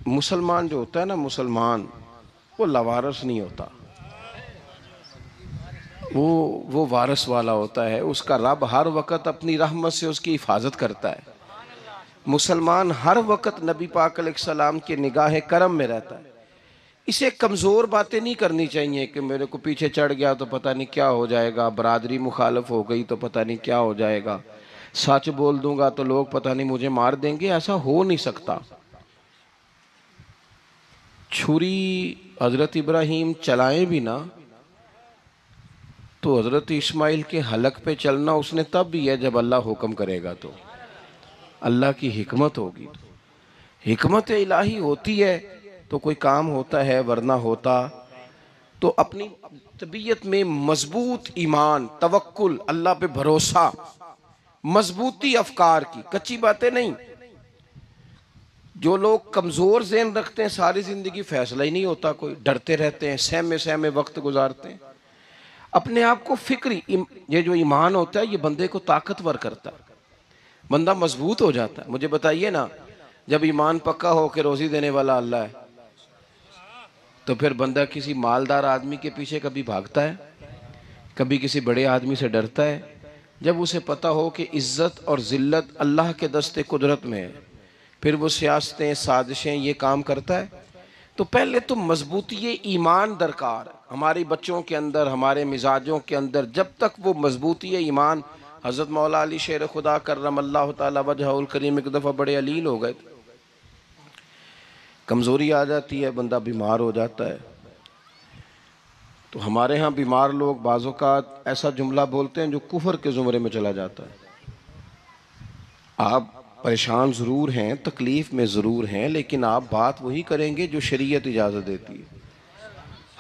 मुसलमान जो होता है ना, मुसलमान वो लवारस नहीं होता, वो वारस वाला होता है। उसका रब हर वक्त अपनी रहमत से उसकी हिफाजत करता है। मुसलमान हर वक्त नबी पाक अलैहिस्सलाम के निगाह करम में रहता है। इसे कमज़ोर बातें नहीं करनी चाहिए कि मेरे को पीछे चढ़ गया तो पता नहीं क्या हो जाएगा, बरादरी मुखालफ हो गई तो पता नहीं क्या हो जाएगा, सच बोल दूंगा तो लोग पता नहीं मुझे मार देंगे। ऐसा हो नहीं सकता। छुरी हज़रत इब्राहीम चलाए भी ना तो हज़रत इस्माइल के हलक पे चलना उसने तब भी है जब अल्लाह हुक्म करेगा, तो अल्लाह की हिकमत होगी। हिकमत इलाही होती है तो कोई काम होता है, वरना होता तो अपनी तबीयत में मजबूत ईमान, तवक्कुल, अल्लाह पे भरोसा, मजबूती अफकार की, कच्ची बातें नहीं। जो लोग कमज़ोर ज़हन रखते हैं सारी ज़िंदगी फैसला ही नहीं होता, कोई डरते रहते हैं, सहमे सहमे वक्त गुजारते हैं। अपने आप को फिक्री, ये जो ईमान होता है ये बंदे को ताकतवर करता है, बंदा मजबूत हो जाता है। मुझे बताइए ना, जब ईमान पक्का हो कि रोज़ी देने वाला अल्लाह है, तो फिर बंदा किसी मालदार आदमी के पीछे कभी भागता है, कभी किसी बड़े आदमी से डरता है? जब उसे पता हो कि इज्जत और ज़िल्लत अल्लाह के दस्ते कुदरत में है, फिर वो सियासतें, साजिशें, ये काम करता है। तो पहले तो मजबूती ईमान दरकार है हमारे बच्चों के अंदर, हमारे मिजाजों के अंदर। जब तक वो मजबूती ईमान, हज़रत मौला अली शेर खुदा करमल्लाहु ताला वजहुल करीम एक दफ़ा बड़े अलील हो गए थे, कमज़ोरी आ जाती है, बंदा बीमार हो जाता है। तो हमारे यहाँ बीमार लोग बाज़ोकात ऐसा जुमला बोलते हैं जो कुफर के ज़ुमरे में चला जाता है। आप परेशान ज़रूर हैं, तकलीफ़ में ज़रूर हैं, लेकिन आप बात वही करेंगे जो शरीयत इजाज़त देती है।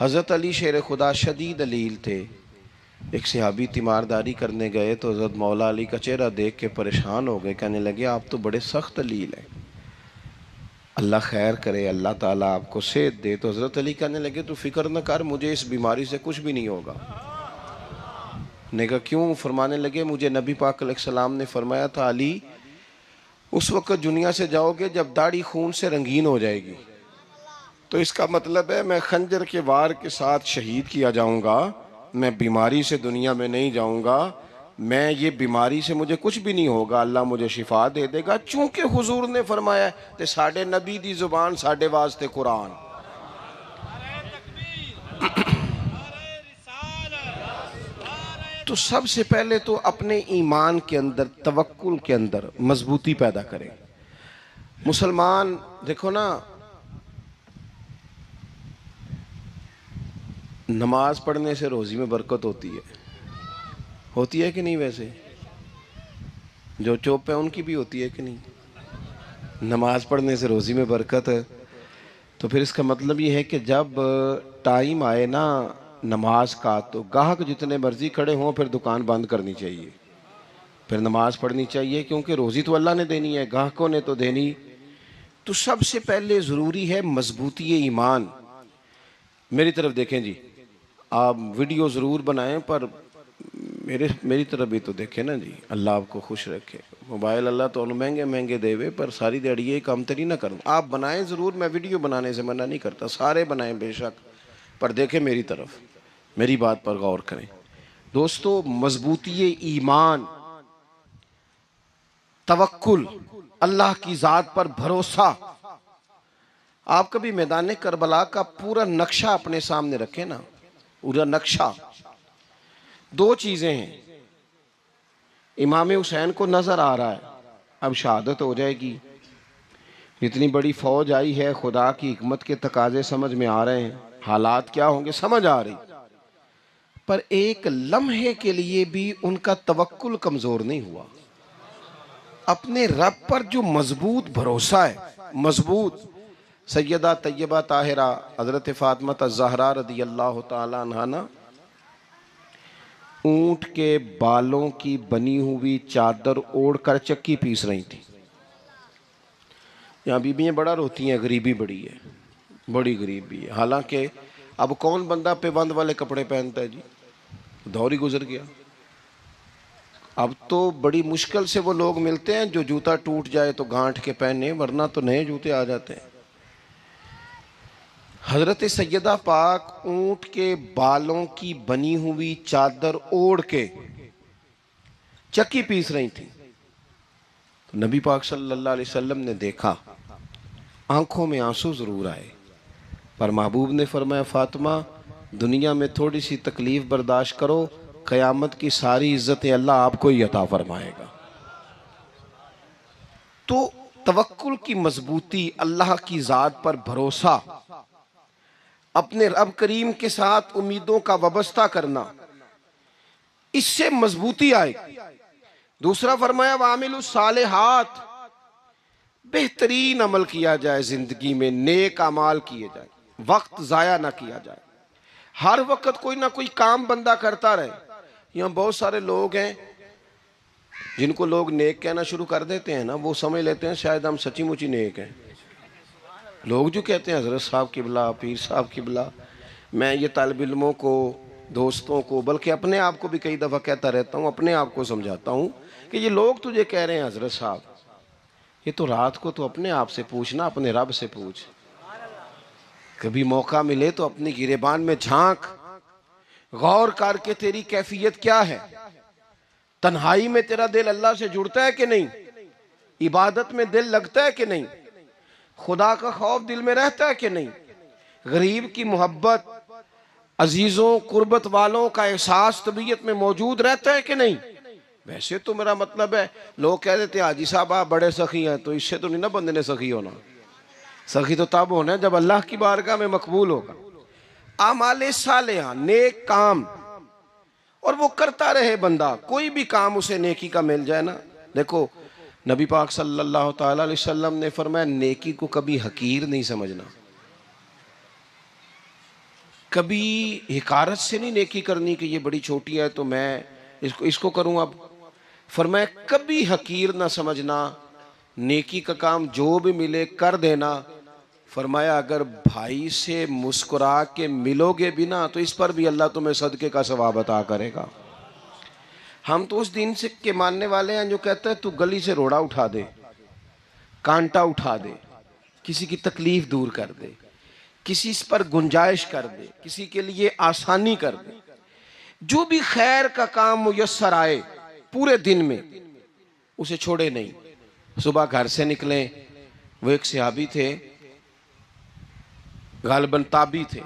हज़रत अली शेर खुदा शदीद अलील थे। एक सहाबी तीमारदारी करने गए तो हज़रत मौला अली का चेहरा देख के परेशान हो गए, कहने लगे आप तो बड़े सख्त अलील हैं, अल्लाह खैर करे, अल्लाह ताला आपको सेहत दे। तो हज़रत अली कहने लगे तो फ़िक्र न कर, मुझे इस बीमारी से कुछ भी नहीं होगा। ने कहा क्यों? फरमाने लगे मुझे नबी पाक अलैहिस्सलाम ने फरमाया था, अली उस वक्त दुनिया से जाओगे जब दाढ़ी खून से रंगीन हो जाएगी, तो इसका मतलब है मैं खंजर के वार के साथ शहीद किया जाऊंगा, मैं बीमारी से दुनिया में नहीं जाऊंगा, मैं ये बीमारी से मुझे कुछ भी नहीं होगा, अल्लाह मुझे शिफा दे देगा। चूंकि हुजूर ने फरमाया ते साडे नबी दी जुबान साडे वास्ते कुरान। तो सबसे पहले तो अपने ईमान के अंदर, तवक्कुल के अंदर मजबूती पैदा करें। मुसलमान देखो ना, नमाज पढ़ने से रोज़ी में बरकत होती है कि नहीं? वैसे जो चुप है उनकी भी होती है कि नहीं? नमाज पढ़ने से रोज़ी में बरकत है, तो फिर इसका मतलब ये है कि जब टाइम आए ना नमाज का, तो गाहक जितने मर्जी खड़े हों फिर दुकान बंद करनी चाहिए, फिर नमाज पढ़नी चाहिए, क्योंकि रोज़ी तो अल्लाह ने देनी है, गाहकों ने तो देनी। तो सबसे पहले ज़रूरी है मजबूती ईमान। मेरी तरफ देखें जी, आप वीडियो ज़रूर बनाएं पर मेरी तरफ भी तो देखें ना जी, अल्लाह आपको खुश रखे। मोबाइल अल्लाह तो महंगे महंगे देवे, पर सारी दिहाड़ी ये काम तरी ना करूँ। आप बनाएं ज़रूर, मैं वीडियो बनाने से मना नहीं करता, सारे बनाएं बेशक, पर देखें मेरी तरफ, मेरी बात पर गौर करें। दोस्तों, मजबूती ईमान, तवक्कुल, अल्लाह की ज़ात पर भरोसा। आप कभी मैदान करबला का पूरा नक्शा अपने सामने रखें ना, पूरा नक्शा। दो चीज़ें हैं, इमाम हुसैन को नज़र आ रहा है अब शहादत हो जाएगी, इतनी बड़ी फौज आई है, खुदा की हिकमत के तकाजे समझ में आ रहे हैं, हालात क्या होंगे समझ आ रही, पर एक लम्हे के लिए भी उनका तवक्कुल कमज़ोर नहीं हुआ। अपने रब पर जो मजबूत भरोसा है, मजबूत। सैयदा तैयबा ताहिरा हज़रत फ़ातिमा ज़हरा रज़ी अल्लाह ताला अन्हा ना ऊंट के बालों की बनी हुई चादर ओढ़कर चक्की पीस रही थी। यहाँ बीबियाँ बड़ा रोती हैं, गरीबी बड़ी है, बड़ी गरीबी है। हालांकि अब कौन बंदा पेबंद वाले कपड़े पहनता है जी, दौर ही गुजर गया। अब तो बड़ी मुश्किल से वो लोग मिलते हैं जो जूता टूट जाए तो गांठ के पहने, वरना तो नए जूते आ जाते हैं। हजरत सैयदा पाक ऊंट के बालों की बनी हुई चादर ओढ़ के चक्की पीस रही थी। तो नबी पाक सल्लल्लाहु अलैहि वसल्लम ने देखा, आंखों में आंसू जरूर आए, पर महबूब ने फरमाया, फातिमा दुनिया में थोड़ी सी तकलीफ बर्दाश्त करो, क़यामत की सारी इज्जतें अल्लाह आपको ही अता फरमाएगा। तो तवक्कुल की मजबूती, अल्लाह की ज़ात पर भरोसा, अपने रब करीम के साथ उम्मीदों का वाबस्ता करना, इससे मजबूती आएगी। दूसरा फरमाया, वामिलुस सालिहात, बेहतरीन अमल किया जाए, जिंदगी में नेक अमाल किए जाए, वक्त ज़ाया ना किया जाए। हर वक्त कोई ना कोई काम बंदा करता रहे। यहाँ बहुत सारे लोग हैं जिनको लोग नेक कहना शुरू कर देते हैं ना, वो समझ लेते हैं शायद हम सच्ची मुची नेक हैं। लोग जो कहते हैं हजरत साहब किबला, पीर साहब किबला, मैं ये तालिब इल्मों को, दोस्तों को, बल्कि अपने आप को भी कई दफ़ा कहता रहता हूँ, अपने आप को समझाता हूँ कि ये लोग तुझे कह रहे हैं हजरत साहब, ये तो रात को तो अपने आप से पूछना, अपने रब से पूछ। कभी मौका मिले तो अपनी गिरेबान में झांक, गौर करके तेरी कैफियत क्या है, तन्हाई में तेरा दिल अल्लाह से जुड़ता है कि नहीं, इबादत में दिल लगता है कि नहीं, खुदा का खौफ दिल में रहता है कि नहीं, गरीब की मोहब्बत, अजीजों कुर्बत वालों का एहसास तबीयत में मौजूद रहता है कि नहीं। वैसे तो मेरा मतलब है, लोग कह देते हैं हाजी साहब आप बड़े सखी हैं, तो इससे तो नहीं ना बंदे ने सखी होना। सखी तो तब होना है जब अल्लाह की बारगाह में मकबूल होगा। आमाले सालेहा, नेक काम, और वो करता रहे बंदा, कोई भी काम उसे नेकी का मिल जाए ना। देखो नबी पाक सल्लल्लाहु ताला अलैहि वसल्लम ने फरमाया, नेकी को कभी हकीर नहीं समझना, कभी हिकारत से नहीं नेकी करनी कि ये बड़ी छोटी है तो मैं इसको करूँ। अब फरमाया कभी हकीर ना समझना, नेकी का काम जो भी मिले कर देना। फरमाया अगर भाई से मुस्कुरा के मिलोगे भी ना, तो इस पर भी अल्लाह तुम्हें सदके का सवाब अता करेगा। हम तो उस दिन से के मानने वाले हैं जो कहते हैं तू गली से रोड़ा उठा दे, कांटा उठा दे, किसी की तकलीफ दूर कर दे, किसी पर गुंजाइश कर दे, किसी के लिए आसानी कर दे, जो भी खैर का काम मुयस्सर आए पूरे दिन में उसे छोड़े नहीं। सुबह घर से निकले, वो एक सहाबी थे, गालिबन ताबी थे,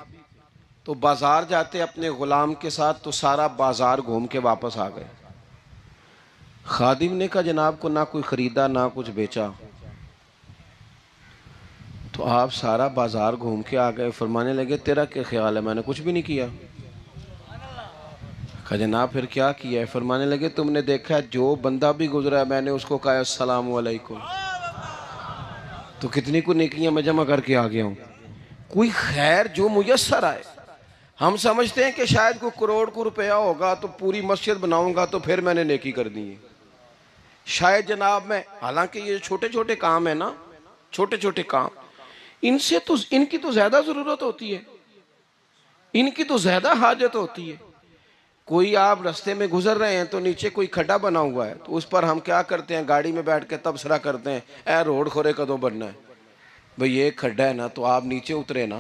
तो बाजार जाते अपने गुलाम के साथ, तो सारा बाजार घूम के वापस आ गए। खादिम ने कहा जनाब को ना कोई खरीदा ना कुछ बेचा, तो आप सारा बाजार घूम के आ गए। फरमाने लगे तेरा क्या ख्याल है, मैंने कुछ भी नहीं किया। कहा जनाब फिर क्या किया है। फरमाने लगे तुमने देखा है जो बंदा भी गुजरा है मैंने उसको कहा अस्सलाम वालेकुम, तो कितनी को नेकियां मैं जमा करके आ गया हूँ। कोई खैर जो मुयस्सर आए, हम समझते हैं कि शायद कोई करोड़ को रुपया होगा तो पूरी मस्जिद बनाऊंगा तो फिर मैंने नेकी कर दी है, शायद जनाब मैं, हालांकि ये छोटे छोटे काम है ना, छोटे छोटे काम, इनसे तो इनकी तो ज्यादा जरूरत होती है, इनकी तो ज्यादा हाजत होती है। कोई आप रास्ते में गुजर रहे हैं तो नीचे कोई खड्डा बना हुआ है, तो उस पर हम क्या करते हैं, गाड़ी में बैठ के तबसरा करते हैं, ए रोड खोरे कदों बनना है भाई, ये खड्डा है ना, तो आप नीचे उतरे ना,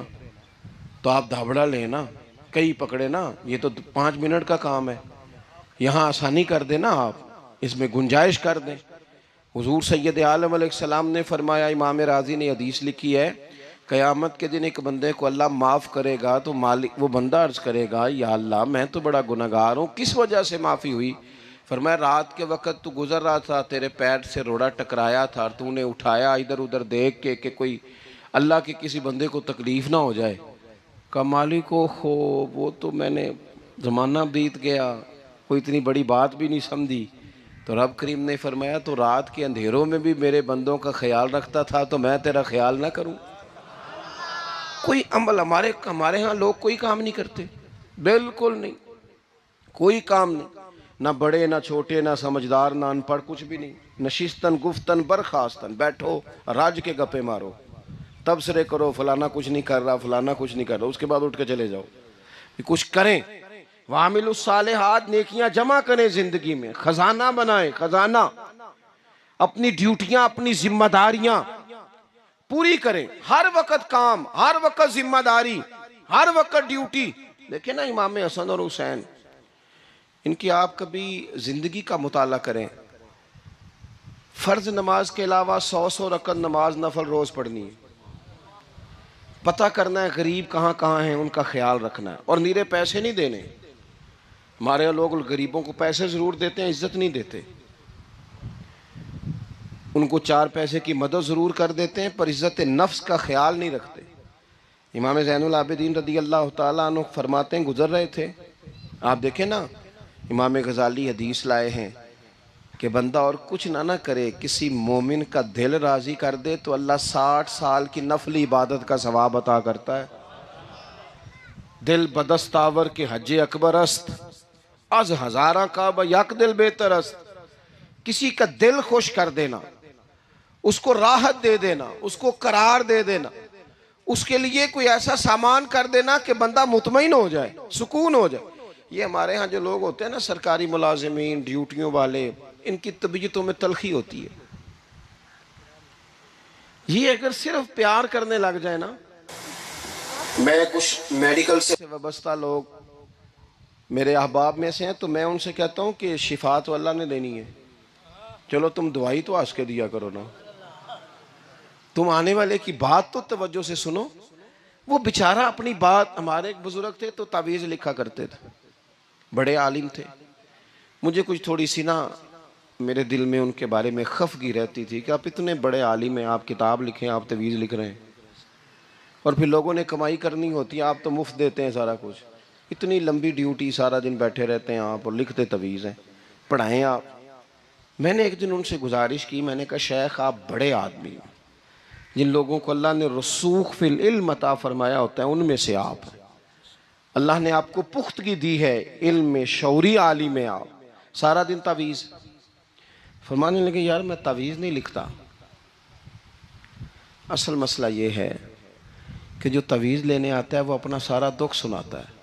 तो आप धाबड़ा लें ना, कई पकड़े ना, ये तो 5 मिनट का काम है, यहाँ आसानी कर देना, आप इसमें गुंजाइश कर दें। हुजूर सैयद आलम अलैहिस्सलाम ने फरमाया, इमाम राजी ने हदीस लिखी है, क़यामत के दिन एक बंदे को अल्लाह माफ़ करेगा तो मालिक, वो बंदा अर्ज़ करेगा या अल्लाह मैं तो बड़ा गुनहगार हूँ, किस वजह से माफ़ी हुई। फरमाया रात के वक़्त तू गुज़र रहा था, तेरे पैर से रोड़ा टकराया था, तूने उठाया इधर उधर देख के कि कोई अल्लाह के किसी बंदे को तकलीफ़ ना हो जाए। का मालिक हो वो तो मैंने ज़माना बीत गया, कोई इतनी बड़ी बात भी नहीं समझी। तो रब करीम ने फरमाया तो रात के अंधेरों में भी मेरे बंदों का ख्याल रखता था, तो मैं तेरा ख्याल ना करूं। कोई अमल हमारे यहाँ लोग कोई काम नहीं करते, बिल्कुल नहीं, कोई काम नहीं, ना बड़े ना छोटे ना समझदार ना अनपढ़, कुछ भी नहीं। नशिस्तन गुफ्तन बरखास्तन, बैठो राज के गप्पे मारो, तबसरे करो, फलाना कुछ नहीं कर रहा, फलाना कुछ नहीं कर रहा, उसके बाद उठ के चले जाओ, कुछ करें। वामिलुस सालिहात, नेकियां जमा करें जिंदगी में, खजाना बनाएं, खजाना, अपनी ड्यूटियां अपनी जिम्मेदारियां पूरी करें, हर वक्त काम, हर वक्त जिम्मेदारी, हर वक्त ड्यूटी। देखिए ना इमाम हसन और हुसैन, इनकी आप कभी जिंदगी का मुताला करें, फर्ज नमाज के अलावा 100 रकत नमाज नफल रोज पढ़नी है, पता करना है गरीब कहाँ कहाँ हैं, उनका ख्याल रखना है, और नीरे पैसे नहीं देने। हमारे यहाँ लोग गरीबों को पैसे ज़रूर देते हैं, इज्जत नहीं देते। उनको 4 पैसे की मदद ज़रूर कर देते हैं, पर इज़्ज़त नफ्स का ख्याल नहीं रखते। इमाम ज़ैनुल आबिदीन रदी अल्लाह ताला अन्हु फरमाते हैं, गुजर रहे थे, आप देखें ना, इमाम गज़ाली हदीस लाए हैं कि बंदा और कुछ ना करे, किसी मोमिन का दिल राज़ी कर दे तो अल्लाह 60 साल की नफली इबादत का सवाब अता करता है। दिल बदस्तावर के हज अकबर अस्त, अज हज़ारा का यक दिल बेहतर अस्त। किसी का दिल खुश कर देना, उसको राहत दे देना, उसको करार दे देना, उसके लिए कोई ऐसा सामान कर देना कि बंदा मुतमईन हो जाए, सुकून हो जाए। ये हमारे यहाँ जो लोग होते हैं ना, सरकारी मुलाजिमीन, ड्यूटियों वाले, इनकी तबीयतों में तलखी होती है। ये अगर सिर्फ प्यार करने लग जाए ना, मैं कुछ मेडिकल से वाबस्ता लोग मेरे अहबाब में से हैं, तो मैं उनसे कहता हूँ कि शिफा तो अल्लाह ने देनी है, चलो तुम दवाई तो हंस के दिया करो ना, तुम आने वाले की बात तो तवज्जो से सुनो। वो बेचारा अपनी बात, हमारे एक बुजुर्ग थे तो तावीज़ लिखा करते थे, बड़े आलिम थे। मुझे कुछ थोड़ी सी ना मेरे दिल में उनके बारे में खफगी रहती थी कि आप इतने बड़े आलिम हैं, आप किताब लिखें, आप तवीज़ लिख रहे हैं, और फिर लोगों ने कमाई करनी होती है, आप तो मुफ्त देते हैं सारा कुछ। इतनी लंबी ड्यूटी, सारा दिन बैठे रहते हैं आप और लिखते तवीज़ हैं, पढ़ाएं आप। मैंने एक दिन उनसे गुजारिश की, मैंने कहा शेख आप बड़े आदमी हैं, जिन लोगों को अल्लाह ने रसूख फिल इल्म अता फरमाया होता है उनमें से आप हैं। अल्लाह ने आपको पुख्तगी दी है, इल्म में शौरी आलिम में, आप सारा दिन तावीज़। फरमाने लगे यार मैं तावीज़ नहीं लिखता, असल मसला ये है कि जो तावीज़ लेने आता है वो अपना सारा दुख सुनाता है,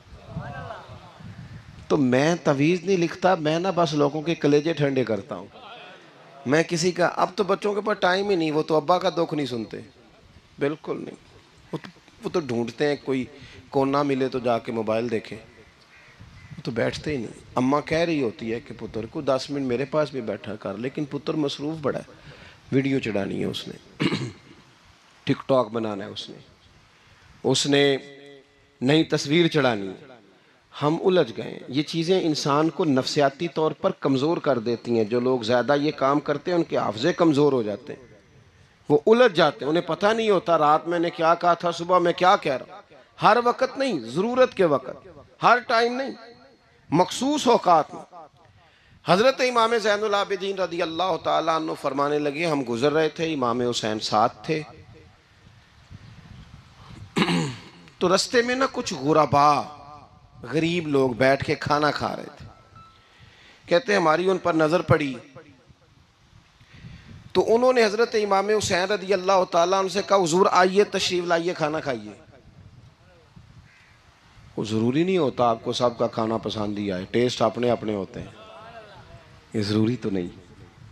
तो मैं तावीज़ नहीं लिखता, मैं ना बस लोगों के कलेजे ठंडे करता हूँ। मैं किसी का, अब तो बच्चों के पास टाइम ही नहीं, वो तो अब्बा का दुख नहीं सुनते, बिल्कुल नहीं। वो तो ढूंढते हैं कोई कोना मिले तो जाके मोबाइल देखें, वो तो बैठते ही नहीं। अम्मा कह रही होती है कि पुत्र को 10 मिनट मेरे पास भी बैठा कर, लेकिन पुत्र मसरूफ़ बड़ा है, वीडियो चढ़ानी है उसने, टिकटॉक बनाना है उसने नई तस्वीर चढ़ानी है। हम उलझ गए। ये चीज़ें इंसान को नफसियाती तौर पर कमज़ोर कर देती हैं। जो लोग ज़्यादा ये काम करते हैं उनके हाफ़ज़े कमज़ोर हो जाते हैं, वो उलझ जाते हैं, उन्हें पता नहीं होता रात मैंने क्या कहा था, सुबह मैं क्या कह रहा हूँ। हर वक्त नहीं, ज़रूरत के वक्त, हर टाइम नहीं, मखसूस औकात में। हज़रत इमाम ज़ैनुल आबिदीन रदी अल्लाह ताला अन्हु फरमाने लगे, हम गुजर रहे थे, इमाम हुसैन साथ थे, तो रस्ते में ना कुछ गुरबा, गरीब लोग बैठ के खाना खा रहे थे। कहते हमारी उन पर नजर पड़ी तो उन्होंने हजरत इमाम हुसैन रदी अल्लाह ताला उनसे कहा, हुजूर आइए तशरीफ लाइए, खाना खाइए। वो जरूरी नहीं होता आपको सबका खाना पसंद ही आए, टेस्ट अपने अपने होते हैं, ये जरूरी तो नहीं।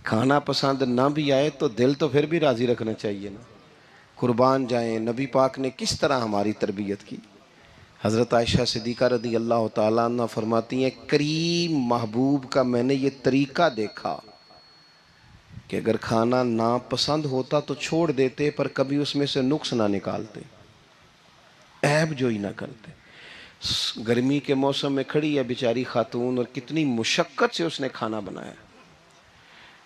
खाना पसंद ना भी आए तो दिल तो फिर भी राजी रखना चाहिए ना। कुर्बान जाएं, नबी पाक ने किस तरह हमारी तरबियत की। हज़रत आयशा सिद्दीक़ा रदी अल्लाह ताला अन्हा फरमाती हैं, करीम महबूब का मैंने ये तरीक़ा देखा कि अगर खाना ना पसंद होता तो छोड़ देते, पर कभी उसमें से नुक्स ना निकालते, ऐब जो ही ना करते। गर्मी के मौसम में खड़ी है बेचारी खातून, और कितनी मुशक्क़त से उसने खाना बनाया,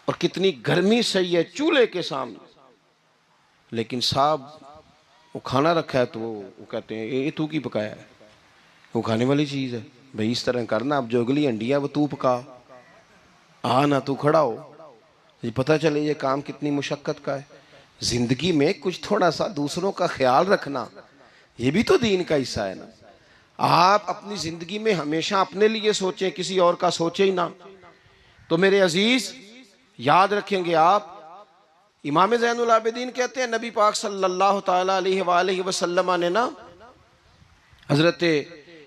और कितनी गर्मी सही है चूल्हे के सामने, लेकिन साहब वो खाना रखा है तो वो कहते हैं ये तू की पकाया है, वो खाने वाली चीज़ है भाई, इस तरह करना, अब जो अगली हंडी है वो तू पका, आ ना तू खड़ा हो। ये पता चले ये काम कितनी मुशक्क़त का है। ज़िंदगी में कुछ थोड़ा सा दूसरों का ख्याल रखना, ये भी तो दीन का हिस्सा है ना। आप अपनी ज़िंदगी में हमेशा अपने लिए सोचें, किसी और का सोचे ही ना। तो मेरे अजीज़ याद रखेंगे आप, इमाम ज़ैनुल आबिदीन कहते हैं नबी पाक सल्लल्लाहु ताला अलैहि वसल्लम ने ना हज़रत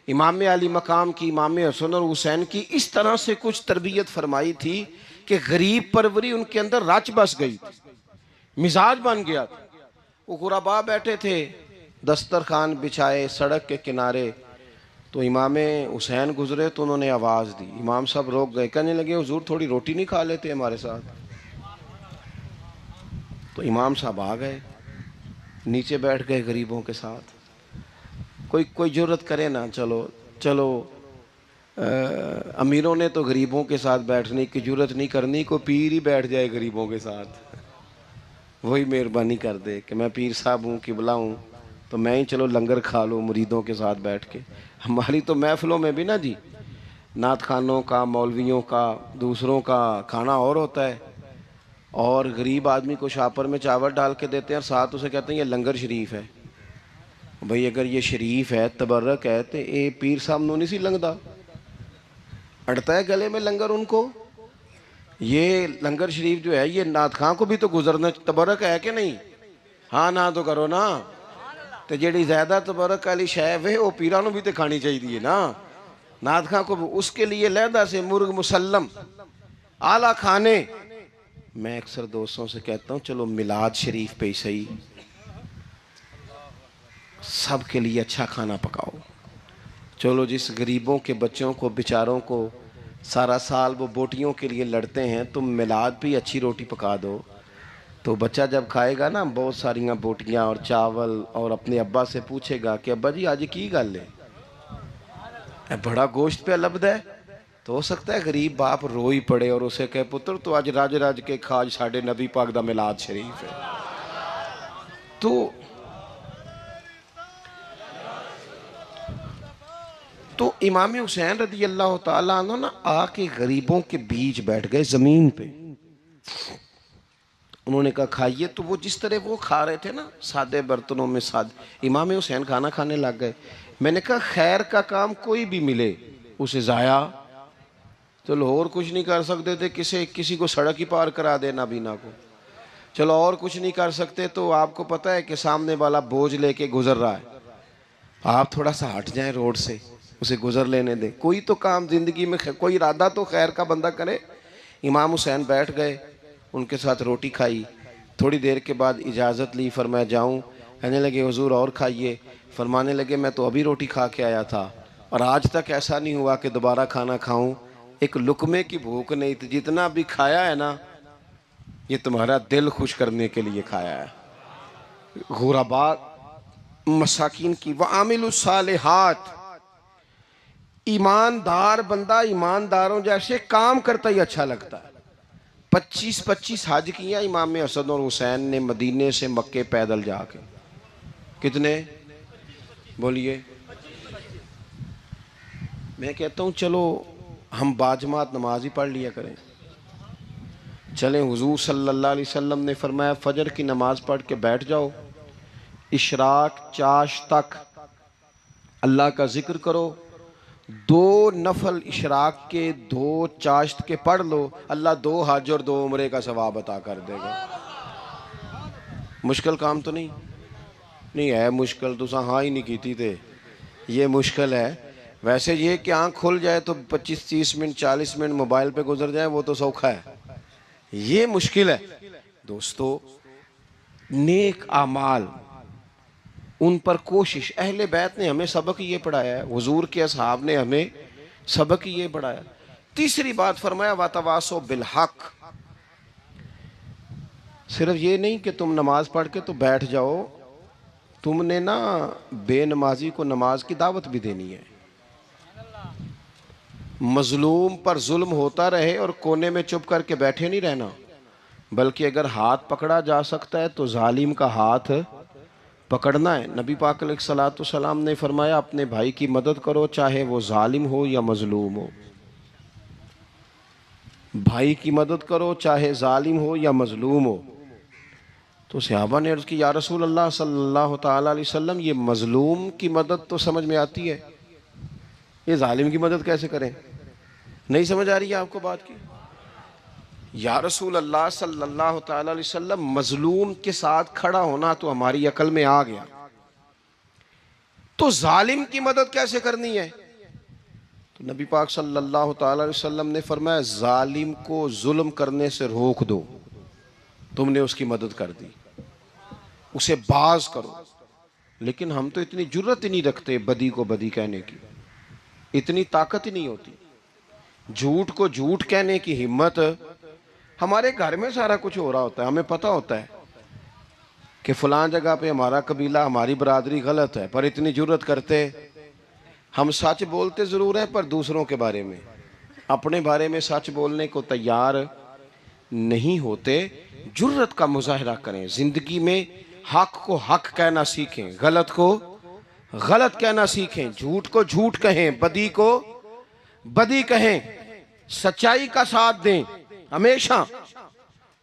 इमाम अली मकाम की, इमाम हसन और हुसैन की इस तरह से कुछ तरबियत फरमाई थी कि गरीब परवरी उनके अंदर रच बस गई थी, मिजाज बन गया था। वो गुरबा बैठे थे दस्तरखान बिछाए सड़क के किनारे, तो इमाम हुसैन गुजरे तो उन्होंने आवाज़ दी। इमाम साहब रोक गए, कहने लगे हुजूर थोड़ी रोटी नहीं खा लेते हमारे साथ? तो इमाम साहब आ गए, नीचे बैठ गए गरीबों के साथ। कोई जुर्रत करे ना, चलो चलो अमीरों ने तो गरीबों के साथ बैठने की जुर्रत नहीं करनी, कोई पीर ही बैठ जाए गरीबों के साथ, वही मेहरबानी कर दे कि मैं पीर साहब हूँ, किबला हूँ, तो मैं ही चलो लंगर खा लूँ मुरीदों के साथ बैठ के। हमारी तो महफिलों में भी ना जी, नात खानों का, मौलवियों का, दूसरों का खाना और होता है, और गरीब आदमी को शापर में चावल डाल के देते हैं और साथ उसे कहते हैं ये लंगर शरीफ है। भाई अगर ये शरीफ है, तबर्रक है, तो ये पीर साहब नू नहीं सी लंघदा, अड़ता है गले में लंगर उनको। ये लंगर शरीफ जो है ये नात खां को भी तो गुजरना, तबर्रक है कि नहीं? हाँ ना तो करो ना। तो जी ज्यादा तबर्रक वाली शै वे वो पीरा भी तो खानी चाहिए ना, नात खां को भी। उसके लिए लहदा से मुर्ग मुसल्लम आला खाने। मैं अक्सर दोस्तों से कहता हूँ चलो मिलाद शरीफ पे ही सही सबके लिए अच्छा खाना पकाओ। चलो जिस गरीबों के बच्चों को बेचारों को सारा साल वो बोटियों के लिए लड़ते हैं, तुम मिलाद भी अच्छी रोटी पका दो, तो बच्चा जब खाएगा ना बहुत सारियां बोटियां और चावल, और अपने अब्बा से पूछेगा कि अब्बा जी आज की गल है, बड़ा गोश्त पे लब्ध है। तो हो सकता है गरीब बाप रो ही पड़े और उसे कहे पुत्र तो आज राज राज के खाज साढ़े नबी पाक दा मिलाद शरीफ है। तो इमाम हुसैन रदी अल्लाह ताला अन्हु ना आके गरीबों के बीच बैठ गए जमीन पे। उन्होंने कहा खाइए। तो वो जिस तरह वो खा रहे थे ना सादे बर्तनों में, सादे, इमाम हुसैन खाना खाने लग गए। मैंने कहा खैर का काम कोई भी मिले उसे जाया, चलो और कुछ नहीं कर सकते थे, किसी को सड़क ही पार करा देना बीना को, चलो और कुछ नहीं कर सकते, तो आपको पता है कि सामने वाला बोझ लेके गुजर रहा है, आप थोड़ा सा हट जाएं रोड से, उसे गुजर लेने दें। कोई तो काम जिंदगी में, कोई इरादा तो खैर का बंदा करे। इमाम हुसैन बैठ गए, उनके साथ रोटी खाई। थोड़ी देर के बाद इजाज़त ली, फरमाया जाऊं? कहने लगे हुजूर और खाइए। फरमाने लगे मैं तो अभी रोटी खा के आया था और आज तक ऐसा नहीं हुआ कि दोबारा खाना खाऊं। एक लुकमे की भूख नहीं थी, जितना भी खाया है ना ये तुम्हारा दिल खुश करने के लिए खाया है। गुरबा मसाकिन की व आमिलुस सालिहात, ईमानदार बंदा ईमानदारों जैसे काम करता ही अच्छा लगता है। 25-25 हज किया इमाम हसन और हुसैन ने मदीने से मक्के पैदल जाके। कितने बोलिए? मैं कहता हूँ चलो हम बाजमात नमाज ही पढ़ लिया करें। चलें, हुजूर सल्लल्लाहु अलैहि वसल्लम ने फरमाया फजर की नमाज पढ़ के बैठ जाओ, इशराक चाश तक अल्लाह का जिक्र करो, 2 नफल इशराक के 2 चाश्त के पढ़ लो, अल्लाह 2 हज और 2 उम्रे का सवाब अता कर देगा। मुश्किल काम तो नहीं है। मुश्किल तुसा हाँ ही नहीं की थे, ये मुश्किल है। वैसे ये कि आँख खुल जाए तो 25-30 मिनट 40 मिनट मोबाइल पे गुजर जाए वो तो सौखा है, ये मुश्किल है। दोस्तों नेक आमाल उन पर कोशिश, अहले बैत ने हमें सबक ये पढ़ाया है, हुजूर के असहाब ने हमें सबक ये पढ़ाया। तीसरी बात फरमाया वातवासो बिल हक। सिर्फ ये नहीं कि तुम नमाज पढ़ के तो बैठ जाओ, तुमने ना बेनमाजी को नमाज की दावत भी देनी है। मजलूम पर जुल्म होता रहे और कोने में चुप करके बैठे नहीं रहना, बल्कि अगर हाथ पकड़ा जा सकता है तो जालिम का हाथ पकड़ना है। नबी पाक अलैहिस्सलातु सलाम ने फरमाया अपने भाई की मदद करो, चाहे वो जालिम हो या मजलूम हो। भाई की मदद करो चाहे जालिम हो या मजलूम हो। तो सहाबा ने अर्ज़ की या रसूल अल्लाह सल्लल्लाहु तआला अलैहि वसल्लम, ये मजलूम की मदद तो समझ में आती है, ये जालिम की मदद कैसे करें? नहीं समझ आ रही है आपको बात की? या रसूल अल्लाह सल्लल्लाहु तआला अलैहि वसल्लम, मजलूम के साथ खड़ा होना तो हमारी अकल में आ गया, तो जालिम की मदद कैसे करनी है? तो नबी पाक सल्लल्लाहु तआला अलैहि वसल्लम ने फरमाया जालिम को जुल्म करने से रोक दो, तुमने उसकी मदद कर दी। उसे बाज करो। लेकिन हम तो इतनी जुर्रत ही नहीं रखते बदी को बदी कहने की, इतनी ताकत ही नहीं होती। झूठ को झूठ कहने की हिम्मत, हमारे घर में सारा कुछ हो रहा होता है, हमें पता होता है कि फलां जगह पे हमारा कबीला, हमारी बरादरी गलत है, पर इतनी जुर्रत करते। हम सच बोलते ज़रूर हैं पर दूसरों के बारे में, अपने बारे में सच बोलने को तैयार नहीं होते। जुर्रत का मुजाहरा करें ज़िंदगी में, हक को हक कहना सीखें, गलत को गलत कहना सीखें, झूठ को झूठ कहें, बदी को बदी कहें, सच्चाई का साथ दें हमेशा।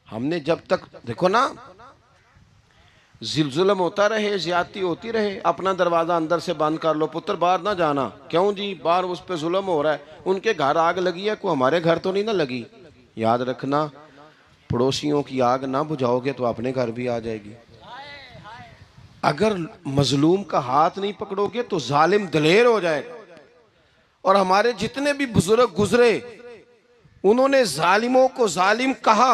हमने जब तक देखो ना, जुल्म होता रहे, ज्यादती होती रहे, अपना दरवाजा अंदर से बंद कर लो, पुत्र बाहर ना जाना। क्यों जी? बाहर उस पे जुल्म हो रहा है, उनके घर आग लगी है, को हमारे घर तो नहीं ना लगी। याद रखना, पड़ोसियों की आग ना बुझाओगे तो अपने घर भी आ जाएगी। अगर मजलूम का हाथ नहीं पकड़ोगे तो जालिम दलेर हो जाएगा। और हमारे जितने भी बुजुर्ग गुजरे, उन्होंने जालिमों को जालिम कहा।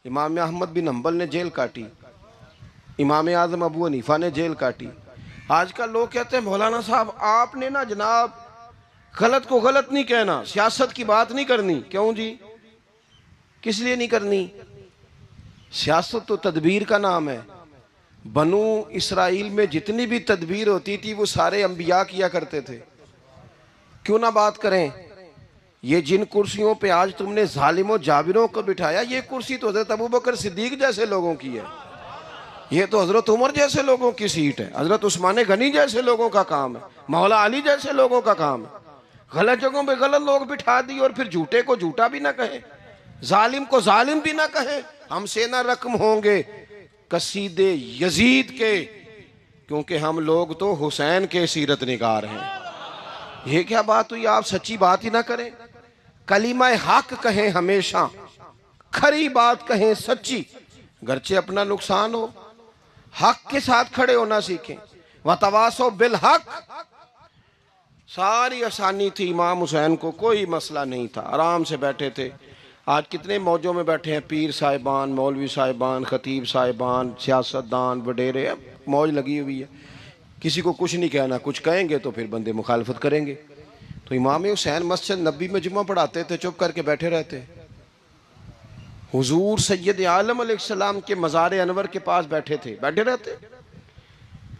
इमाम अहमद बिन हंबल ने जेल काटी, इमाम आजम अबू हनीफा ने जेल काटी। आजकल लोग कहते हैं मौलाना साहब आपने ना जनाब गलत को गलत नहीं कहना, सियासत की बात नहीं करनी। क्यों जी? किस लिए नहीं करनी? सियासत तो तदबीर का नाम है। बनु इसराइल में जितनी भी तदबीर होती थी वो सारे अंबिया किया करते थे। क्यों ना बात करें? ये जिन कुर्सियों पे आज तुमने जालिमों जाबिरों को बिठाया, ये कुर्सी तो हजरत अबू बकर सिद्दीक जैसे लोगों की है, ये तो हजरत उमर जैसे लोगों की सीट है, हजरत उस्मान गनी जैसे लोगों का काम है, मौला अली जैसे लोगों का काम है। गलत जगहों पे गलत लोग बिठा दिए और फिर झूठे को झूठा भी ना कहे, जालिम को जालिम भी ना कहे। हमसे ना रकम होंगे कसीदे यजीद के, क्योंकि हम लोग तो हुसैन के सीरत निगार हैं। ये क्या बात हुई? आप सच्ची बात ही ना करें, कलीमा हक कहें हमेशा, खरी बात कहें सच्ची, गरचे अपना नुकसान हो, हक के साथ खड़े होना सीखें। वतवासो बिल हक, सारी आसानी थी। इमाम हुसैन को कोई मसला नहीं था, आराम से बैठे थे। आज कितने मौजों में बैठे हैं, पीर साहिबान, मौलवी साहिबान, खतीब साहिबान, सियासतदान, वडेरे, मौज लगी हुई है। किसी को कुछ नहीं कहना, कुछ कहेंगे तो फिर बंदे मुखालफत करेंगे। तो इमाम हुसैन मस्जिद नबी में जुम्मा पढ़ाते थे, चुप करके बैठे रहते। हुजूर सैयद आलम अलैहिस्सलाम के मज़ार अनवर के पास बैठे थे, बैठे रहते।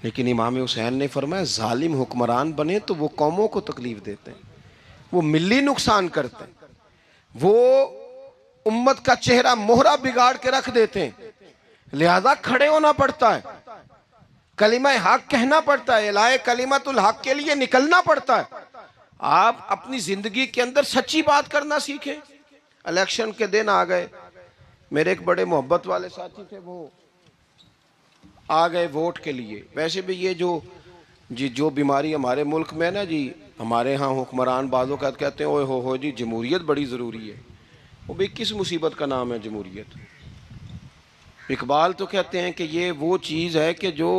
लेकिन इमाम हुसैन ने फरमाया जालिम हुक्मरान बने तो वो कौमों को तकलीफ देते हैं, वो मिली नुकसान करते हैं, वो उम्मत का चेहरा मोहरा बिगाड़ के रख देते हैं। लिहाजा खड़े होना पड़ता है, कलिमा हक कहना पड़ता है, इलाए कलिमतुल हक के लिए निकलना पड़ता है। आप अपनी जिंदगी के अंदर सच्ची बात करना सीखें। इलेक्शन के दिन आ गए, मेरे एक बड़े मोहब्बत वाले साथी थे, वो आ गए वोट के लिए। वैसे भी ये जो बीमारी हमारे मुल्क में ना जी, हमारे यहाँ हुक्मरान बाजों का कहते हैं ओए हो जी जमहूरियत बड़ी ज़रूरी है। वो भी किस मुसीबत का नाम है जमहूरियत? इकबाल तो कहते हैं कि ये वो चीज़ है कि जो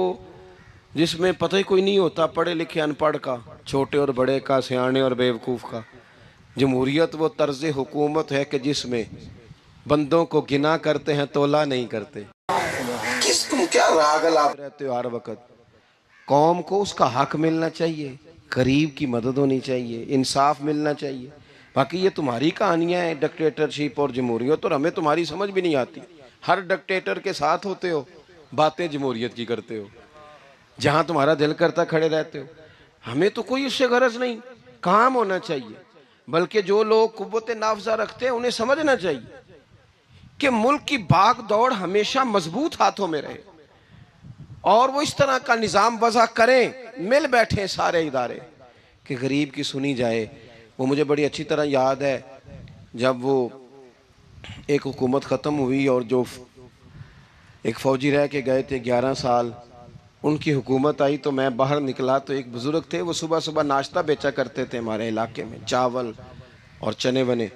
जिसमें पता ही कोई नहीं होता, पढ़े लिखे अनपढ़ का, छोटे और बड़े का, सियाने और बेवकूफ़ का। जमहूरियत वो तर्ज हुकूमत है कि जिसमें बंदों को गिना करते हैं, तोला नहीं करते। किस तुम क्या रागल आप रहते हो हर वक्त? कौम को उसका हक मिलना चाहिए, गरीब की मदद होनी चाहिए, इंसाफ मिलना चाहिए। बाकी ये तुम्हारी कहानियां हैं डिक्टेटरशिप और जमहूरियत, और हमें तुम्हारी समझ भी नहीं आती। हर डिक्टेटर के साथ होते हो, बातें जमहूरियत की करते हो, जहां तुम्हारा दिल करता खड़े रहते हो। हमें तो कोई उससे गरज नहीं, काम होना चाहिए। बल्कि जो लोग कुव्वत नाफजा रखते हैं उन्हें समझना चाहिए कि मुल्क की भाग दौड़ हमेशा मजबूत हाथों में रहे और वो इस तरह का निज़ाम वज़ा करें, मिल बैठे सारे इदारे कि गरीब की सुनी जाए। वो मुझे बड़ी अच्छी तरह याद है, जब वो एक हुकूमत ख़त्म हुई और जो एक फ़ौजी रह के गए थे 11 साल, उनकी हुकूमत आई तो मैं बाहर निकला तो एक बुज़ुर्ग थे, वो सुबह सुबह नाश्ता बेचा करते थे हमारे इलाके में, चावल और चने बने।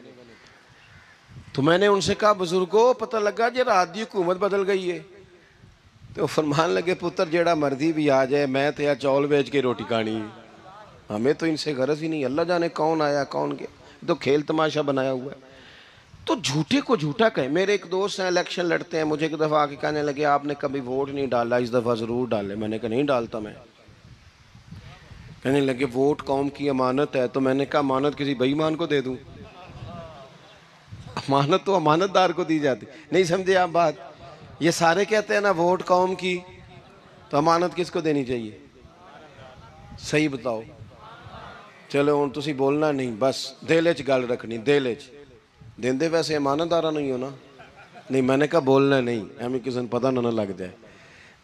तो मैंने उनसे कहा बुजुर्गो पता लगा जी रात की हुकूमत बदल गई है। तो फरमान लगे पुत्र जेड़ा मर्जी भी आ जाए, मैं तो यार चौल बेच के रोटी खानी है, हमें तो इनसे गरज ही नहीं। अल्लाह जाने कौन आया कौन गया, तो खेल तमाशा बनाया हुआ है। तो झूठे को झूठा कहें। मेरे एक दोस्त हैं इलेक्शन लड़ते हैं, मुझे एक दफ़ा आके कहने लगे आपने कभी वोट नहीं डाला, इस दफ़ा ज़रूर डाले। मैंने कहा नहीं डालता मैं। कहने लगे वोट कौम की अमानत है। तो मैंने कहा अमानत किसी बेईमान को दे दूं? अमानत तो अमानतदार को दी जाती। नहीं समझे आप बात? ये सारे कहते हैं ना वोट कौम की, तो अमानत किसको देनी चाहिए? सही बताओ। चलो हुण तुसीं बोलना नहीं, बस दिल च गल रखनी, दिल च। देंदे वैसे ईमानदारा नहीं हो ना? नहीं, मैंने कहा बोलना नहीं, एवं किसी को पता ना लग जाए।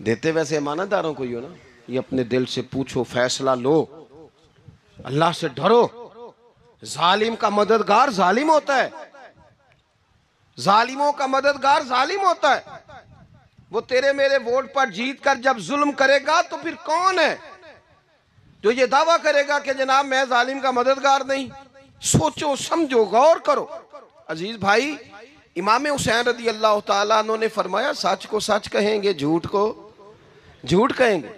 देते वैसे ईमानदारों को ही हो ना? ये अपने दिल से पूछो, फैसला लो, अल्लाह से डरो। जालिम का मददगार जालिम होता है, जालिमों का मददगार जालिम होता है। वो तेरे मेरे वोट पर जीत कर जब जुल्म करेगा तो फिर कौन है जो ये दावा करेगा कि जनाब मैं जालिम का मददगार नहीं? सोचो, समझो, गौर करो। अजीज भाई, इमाम हुसैन रदी अल्लाह ताला अन्हु ने फरमाया सच को सच कहेंगे, झूठ को झूठ कहेंगे।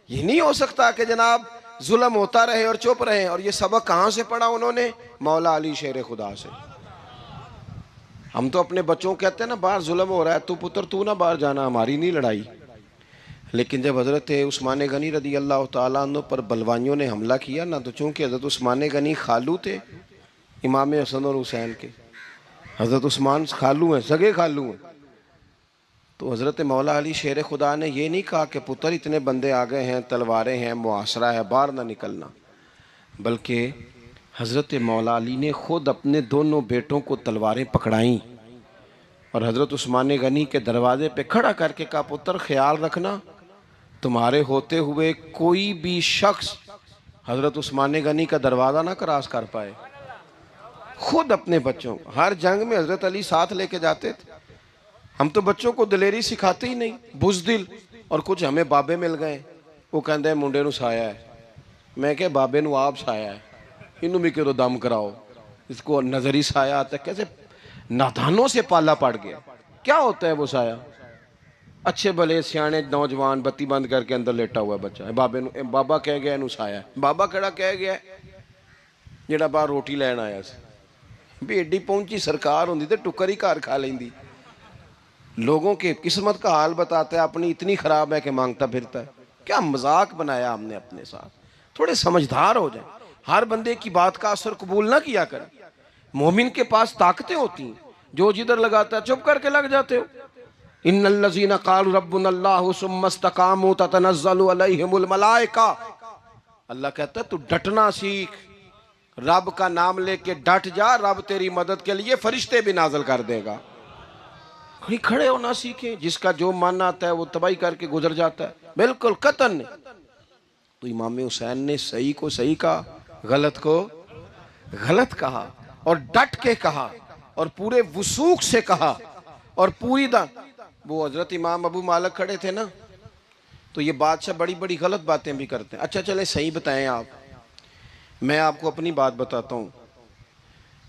ये नहीं हो सकता कि जनाब जुल्म होता रहे और चुप रहे। और ये सबक कहाँ से पढ़ा उन्होंने? मौला अली शेर खुदा से। हम तो अपने बच्चों को कहते हैं ना बाहर जुल्म हो रहा है, तू पुत्र तू ना बाहर जाना, हमारी नहीं लड़ाई। लेकिन जब हज़रत उस्मान गनी रदी अल्लाह ताला अन्हु पर बलवाइयों ने हमला किया ना, तो चूँकि हज़रत उस्मान गनी खालू थे इमाम हसन और हुसैन के, हज़रत उस्मान खालू हैं, सगे खालू हैं, तो हज़रत मौला अली शेर खुदा ने ये नहीं कहा कि पुत्र इतने बंदे आ गए हैं, तलवारें हैं, मुआसरा है, बाहर ना निकलना। बल्कि हज़रत मौला अली ने ख़ुद अपने दोनों बेटों को तलवारें पकड़ाईं और हज़रत उस्मान गनी के दरवाजे पे खड़ा करके कहा पुत्र ख्याल रखना, तुम्हारे होते हुए कोई भी शख्स हज़रत उस्मान गनी का दरवाज़ा ना क्रॉस कर पाए। खुद अपने बच्चों को हर जंग में हज़रत अली साथ लेके जाते थे। हम तो बच्चों को दिलेरी सिखाते ही नहीं, बुज़दिल। और कुछ हमें बाबे मिल गए, वो कहते मुंडे नूं साया है। मैं क्या बाबे नूं आप साया है, इनू भी करो दम कराओ, इसको नजरी साया आता है। कैसे नादानों से पाला पड़ गया। क्या होता है वो साया? अच्छे भले सियाने नौजवान बत्ती बंद करके अंदर लेटा हुआ बच्चा है, बाबे नूं बाबा कह गया इनू साया है। बाबा केड़ा कह गया जेड़ा बाहर रोटी लैन आया सी? भी एडी पहुंची सरकार होंदी तो टुकर ही घर खा लेंदी। लोगों के किस्मत का हाल बताता है, अपनी इतनी खराब है कि मांगता फिरता है। क्या मजाक बनाया हमने अपने साथ। थोड़े समझदार हो जाए, हर बंदे की बात का असर कबूल ना किया करें। मोमिन के पास ताकतें होती हैं, जो जिधर लगाता है चुप करके लग जाते हो। इन्नल्लज़ीना क़ालू रब्बुनल्लाहु सुम्मा इस्तक़ामू ततनज़्ज़लु अलैहिमुल मलाइका। अल्लाह कहता है तू डटना सीख, रब का नाम लेके डट जा, रब तेरी मदद के लिए फरिश्ते भी नाज़िल कर देगा। कहीं खड़े होना सीखे, जिसका जो मन आता है वो तबाही करके गुजर जाता है, बिल्कुल कतन नहीं। तो इमाम हुसैन ने सही को सही कहा, गलत को गलत कहा, और डट के कहा, और पूरे वसूख से कहा, और पूरी वो हजरत इमाम अबू मालिक खड़े थे ना, तो ये बादशाह बड़ी बड़ी गलत बातें भी करते हैं। अच्छा चले सही बताएं आप, मैं आपको अपनी बात बताता हूँ।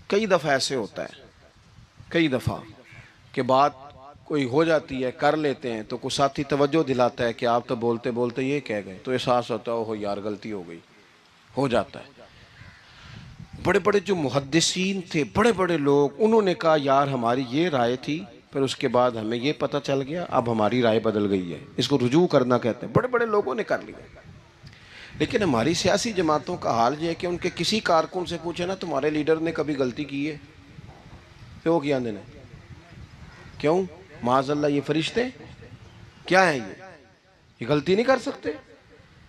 कई दफ़ा ऐसे होता है, कई दफ़ा के बात कोई हो जाती है, कर लेते हैं, तो कोई साथी तवज्जो दिलाता है कि आप तो बोलते बोलते ये कह गए, तो एहसास होता है ओहो यार गलती हो गई, हो जाता है। बड़े बड़े जो मुहद्दिसीन थे, बड़े बड़े लोग, उन्होंने कहा यार हमारी ये राय थी, फिर उसके बाद हमें ये पता चल गया, अब हमारी राय बदल गई है। इसको रुजू करना कहते हैं। बड़े बड़े लोगों ने कर लिया। लेकिन हमारी सियासी जमातों का हाल ये है कि उनके किसी कारकुन से पूछे ना तुम्हारे लीडर ने कभी गलती की है, तो वो क्या ने क्यों? माज़अल्लाह ये फरिश्ते क्या है? ये गलती नहीं कर सकते।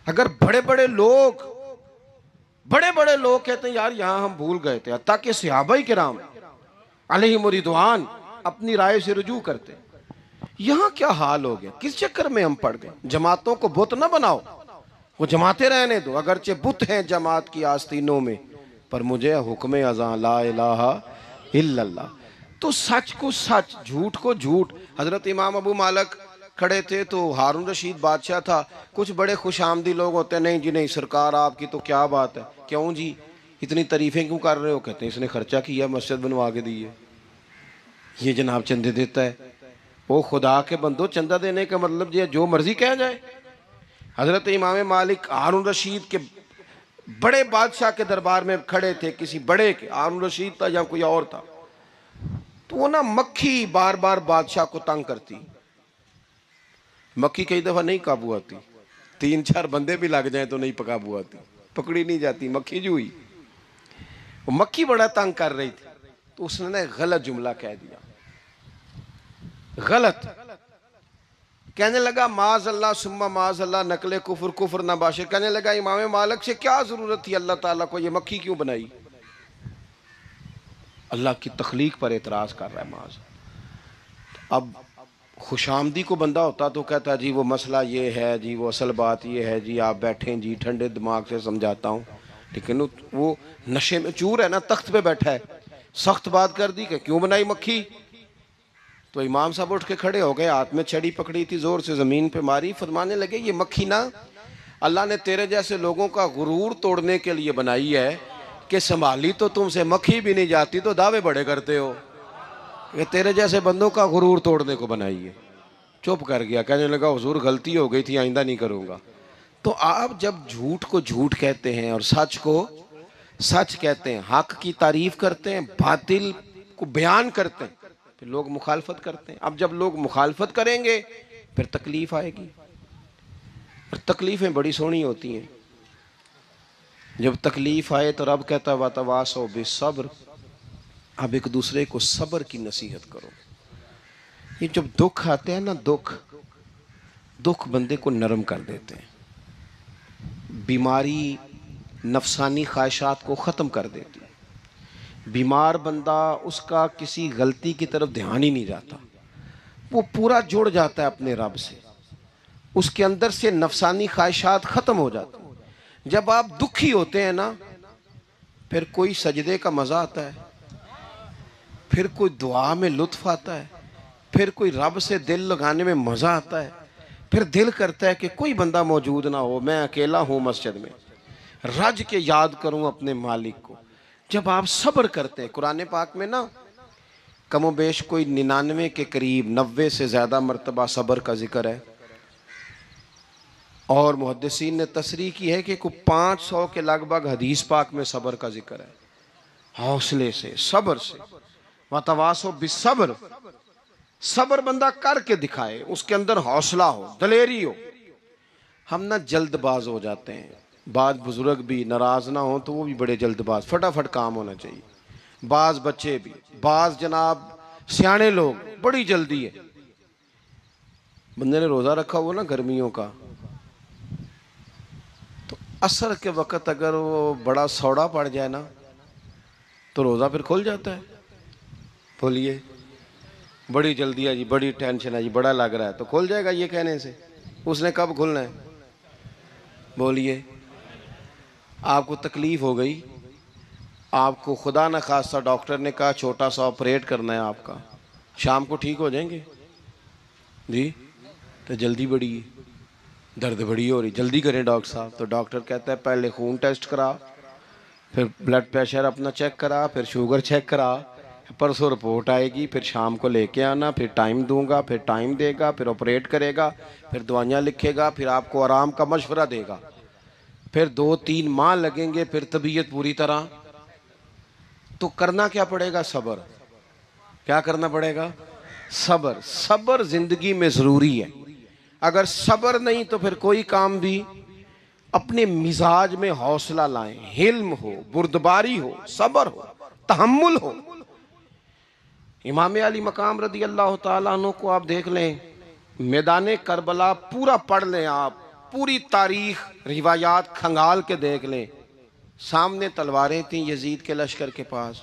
अगर बड़े बड़े लोग कहते हैं यार यहाँ हम भूल गए थे, ताकि सहाबा किराम अलैहिम रिदवान अपनी राय से रुजू करते। यहाँ क्या हाल हो गया, किस चक्कर में हम पड़ गए? जमातों को बुत ना बनाओ, वो जमाते रहने दो, अगरचे बुत हैं जमात की आस्तीनों में, पर मुझे हुक्म अज़ां ला इलाहा इल्लल्लाह। तो सच को सच, झूठ को झूठ। हजरत इमाम अबू मालिक खड़े थे, तो हारून रशीद बादशाह था। कुछ बड़े खुश आमदी लोग होते हैं, नहीं जी नहीं सरकार आपकी तो क्या बात है, क्यों जी इतनी तारीफें क्यों कर रहे हो? कहते हैं इसने खर्चा किया, मस्जिद बनवा के दी है, ये जनाब चंदे देता है। वो खुदा के बंदो, चंदा देने का मतलब ये जो मर्जी कह जाए। हजरत इमाम मालिक हारून रशीद के बड़े बादशाह के दरबार में खड़े थे, किसी बड़े के, हारून रशीद था या कोई और था, तो तो वो ना मक्खी बार बार बादशाह को तंग करती। मक्खी कई दफा नहीं काबू आती, 3-4 बंदे भी लग जाए तो नहीं काबू आती, पकड़ी नहीं जाती, मक्खी जो हुई। वो मक्खी बड़ा तंग कर रही थी, तो उसने ना गलत जुमला कह दिया, गलत कहने लगा माज अल्लाह सुम्मा माज अल्लाह नकले कुफर कुफर ना बाशे। कहने लगा इमाम मालिक से क्या जरूरत थी अल्लाह ताला को ये मक्खी क्यों बनाई? अल्लाह की तख्लीक पर एतराज कर रहा है माज। अब खुशामदी को बंदा होता तो कहता जी वो मसला ये है जी, वो असल बात ये है जी, आप बैठें जी, ठंडे दिमाग से समझाता हूँ। लेकिन वो नशे में चूर है ना, तख्त पे बैठा है, सख्त बात कर दी कि क्यों बनाई मक्खी। तो इमाम साहब उठ के खड़े हो गए, हाथ में छड़ी पकड़ी थी, जोर से जमीन पे मारी, फरमाने लगे ये मक्खी ना अल्लाह ने तेरे जैसे लोगों का गुरूर तोड़ने के लिए बनाई है कि संभाली तो तुमसे मक्खी भी नहीं जाती, तो दावे बड़े करते हो कि तेरे जैसे बंदों का गुरूर तोड़ने को बनाई है। चुप कर गया, कहने लगा हुजूर गलती हो गई थी, आइंदा नहीं करूँगा। तो आप जब झूठ को झूठ कहते हैं और सच को सच कहते हैं, हक की तारीफ करते हैं, बातिल को बयान करते हैं, फिर लोग मुखालफत करते हैं। अब जब लोग मुखालफत करेंगे फिर तकलीफ आएगी, और तकलीफें बड़ी सोहनी होती हैं। जब तकलीफ आए तो रब कहता है वातवासो बिस्सब्र, अब एक दूसरे को सब्र की नसीहत करो। ये जब दुख आते हैं ना, दुख बंदे को नरम कर देते हैं, बीमारी नफसानी ख्वाहिशात को ख़त्म कर देती है। बीमार बंदा, उसका किसी गलती की तरफ ध्यान ही नहीं जाता, वो पूरा जुड़ जाता है अपने रब से, उसके अंदर से नफसानी ख्वाहिशात ख़त्म हो जाती हैं। जब आप दुखी होते हैं ना, फिर कोई सजदे का मज़ा आता है, फिर कोई दुआ में लुत्फ़ आता है, फिर कोई रब से दिल लगाने में मज़ा आता है, फिर दिल करता है कि कोई बंदा मौजूद ना हो, मैं अकेला हूँ मस्जिद में, रज के याद करूँ अपने मालिक को। जब आप सब्र करते हैं, कुरान पाक में ना कमोबेश कोई 99 के करीब 90 से ज़्यादा मरतबा सब्र का जिक्र है, और मुहद्दिसीन ने तसरीह की है कि कोई 500 के लगभग हदीस पाक में सब्र का जिक्र है। हौसले से, सब्र से, वतवासो बिस्सब्र, सब्र बंदा करके दिखाए, उसके अंदर हौसला हो, दलेरी हो। हम ना जल्दबाज हो जाते हैं, बाद बुजुर्ग भी नाराज ना हो तो वो भी बड़े जल्दबाज, फटाफट काम होना चाहिए, बाज बच्चे भी, बाज जनाब सियाने लोग, बड़ी जल्दी है। बंदे ने रोज़ा रखा हुआ ना गर्मियों का, तो असर के वक़्त अगर वो बड़ा सौड़ा पड़ जाए ना तो रोज़ा फिर खुल जाता है। बोलिए, बड़ी जल्दी है जी, बड़ी टेंशन है जी, बड़ा लग रहा है, तो खुल जाएगा ये कहने से। उसने कब खुलना है? बोलिए, आपको तकलीफ़ हो गई, आपको खुदा न खास्ता डॉक्टर ने कहा छोटा सा ऑपरेट करना है आपका, शाम को ठीक हो जाएंगे जी, तो जल्दी बड़ी है, दर्द बड़ी हो रही, जल्दी करें डॉक्टर साहब। तो डॉक्टर कहता है पहले खून टेस्ट करा, फिर ब्लड प्रेशर अपना चेक करा, फिर शुगर चेक करा, परसों रिपोर्ट आएगी, फिर शाम को लेके आना, फिर टाइम दूंगा, फिर टाइम देगा, फिर ऑपरेट करेगा, फिर दवाइयाँ लिखेगा, फिर आपको आराम का मशवरा देगा, फिर 2-3 माह लगेंगे, फिर तबीयत पूरी तरह। तो करना क्या पड़ेगा? सब्र। क्या करना पड़ेगा? सब्र। सब्र जिंदगी में ज़रूरी है। अगर सब्र नहीं तो फिर कोई काम भी, अपने मिजाज में हौसला लाएं, हिल्म हो, बुर्दबारी हो, सब्र हो, तहम्मुल हो। इमाम अली मकाम रदी अल्लाह ताला अन्हु को आप देख लें, मैदान करबला पूरा पढ़ लें आप, पूरी तारीख रिवायात खंगाल के देख लें। सामने तलवारें थीं यजीद के लश्कर के पास,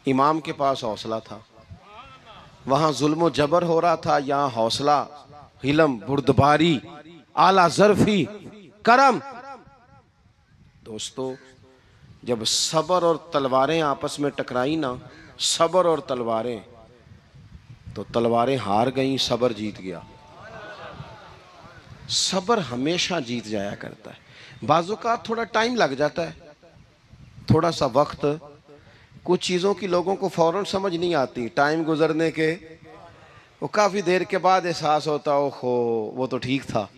इमाम के पास हौसला था। वहाँ जुल्म जबर हो रहा था, यहाँ हौसला, हिलम, बुर्दबारी, आला ज़र्फी, करम। दोस्तों, जब सब्र और तलवारें आपस में टकराई ना, सब्र और तलवारें, तो तलवारें हार गईं, सब्र जीत गया। सब्र हमेशा जीत जाया करता है। बाज़ों का थोड़ा टाइम लग जाता है, थोड़ा सा वक्त, कुछ चीज़ों की लोगों को फ़ौरन समझ नहीं आती, टाइम गुजरने के वो काफ़ी देर के बाद एहसास होता है, ओहो वो तो ठीक था,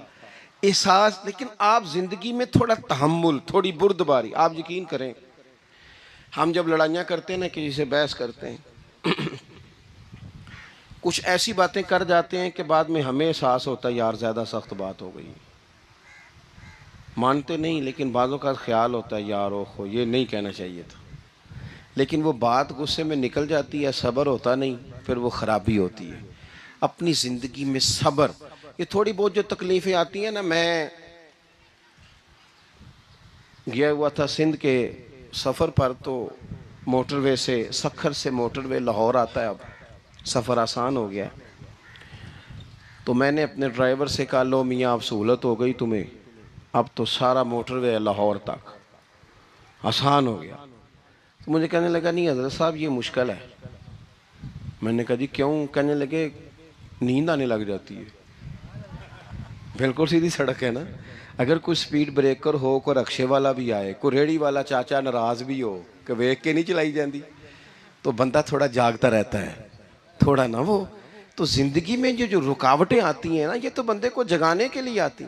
एहसास। लेकिन आप ज़िंदगी में थोड़ा तहम्मुल, थोड़ी बुर्दबारी, आप यकीन करें, हम जब लड़ाइयाँ करते हैं ना, किसी से बहस करते हैं कुछ ऐसी बातें कर जाते हैं कि बाद में हमें एहसास होता है यार ज़्यादा सख्त बात हो गई। मानते नहीं, लेकिन बाज़ों का ख्याल होता है यार ओहो ये नहीं कहना चाहिए था, लेकिन वो बात गुस्से में निकल जाती है, सब्र होता नहीं, फिर वो ख़राबी होती है। अपनी ज़िंदगी में सब्र, ये थोड़ी बहुत जो तकलीफ़ें आती हैं ना, मैं गया हुआ था सिंध के सफ़र पर, तो मोटरवे से, सखर से मोटरवे लाहौर आता है, अब सफ़र आसान हो गया। तो मैंने अपने ड्राइवर से कहा लो मियाँ अब सहूलत हो गई तुम्हें, अब तो सारा मोटरवे लाहौर तक आसान हो गया। तो मुझे कहने लगा नहीं हज़रत साहब ये मुश्किल है। मैंने कहा जी क्यों? कहने लगे नींद आने लग जाती है। बिल्कुल सीधी सड़क है ना, अगर कोई स्पीड ब्रेकर हो, कोई रक्शे वाला भी आए, कोई रेहड़ी वाला चाचा नाराज़ भी हो कि वेख के नहीं चलाई जाती, तो बंदा थोड़ा जागता रहता है, थोड़ा ना वो। तो ज़िंदगी में जो रुकावटें आती हैं ना, ये तो बंदे को जगाने के लिए आती।